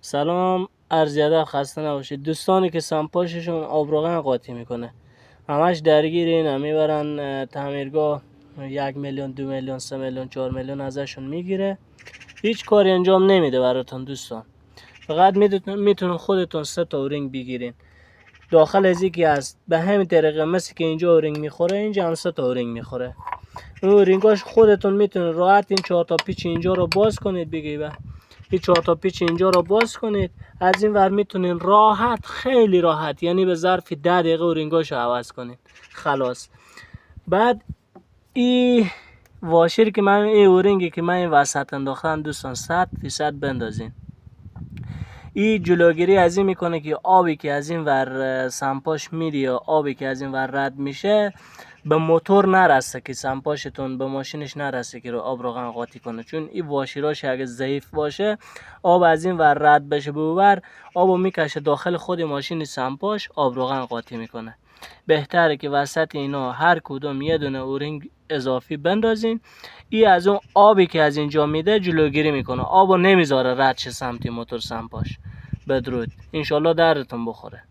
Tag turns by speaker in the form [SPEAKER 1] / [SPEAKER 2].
[SPEAKER 1] سلام، عرض ادب، خسته نباشید. دوستانی که سمپاششون آب روغن قاطی میکنه همش درگیر اینا، میبرن تعمیرگاه 1 میلیون 2 میلیون 3 میلیون 4 میلیون ازشون میگیره، هیچ کاری انجام نمیده براتون. دوستان فقط میتونن خودتون 3 تا اورینگ بگیرین داخل از یکی هست، به همین طریقه مثل که اینجا اورینگ میخوره، اینجا هم 3 تا اورینگ میخوره. اون اورینگاش خودتون میتونین راحت این 4 تا پیچ اینجا رو باز کنید، بگی به این 4 تا پیچ اینجا رو باز کنید، از این ور میتونین راحت، خیلی راحت، یعنی به ظرف 10 دقیقه اورینگاشو عوض کنید، خلاص. بعد این واشر که من، این اورینگی که من این وسط انداختم دوستان 100% بندازین. این جلوگیری از این میکنه که آبی که از این ور سمپاش میری یا آبی که از این ور رد میشه به موتور نرسه، که سمپاشتون به ماشینش نرسه که رو آب روغن قاطی کنه. چون این واشراش اگه ضعیف باشه، آب از این ور رد بشه به ور، آبو میکشه داخل خود ماشین سمپاش، آب روغن قاطی میکنه. بهتره که وسط اینا هر کدوم یه دونه اورینگ اضافی بندازین. این از اون آبی که از اینجا میده جلوگیری میکنه، آبو نمیذاره رد شه سمت موتور سمپاش. بدرود، انشالله درتون بخوره.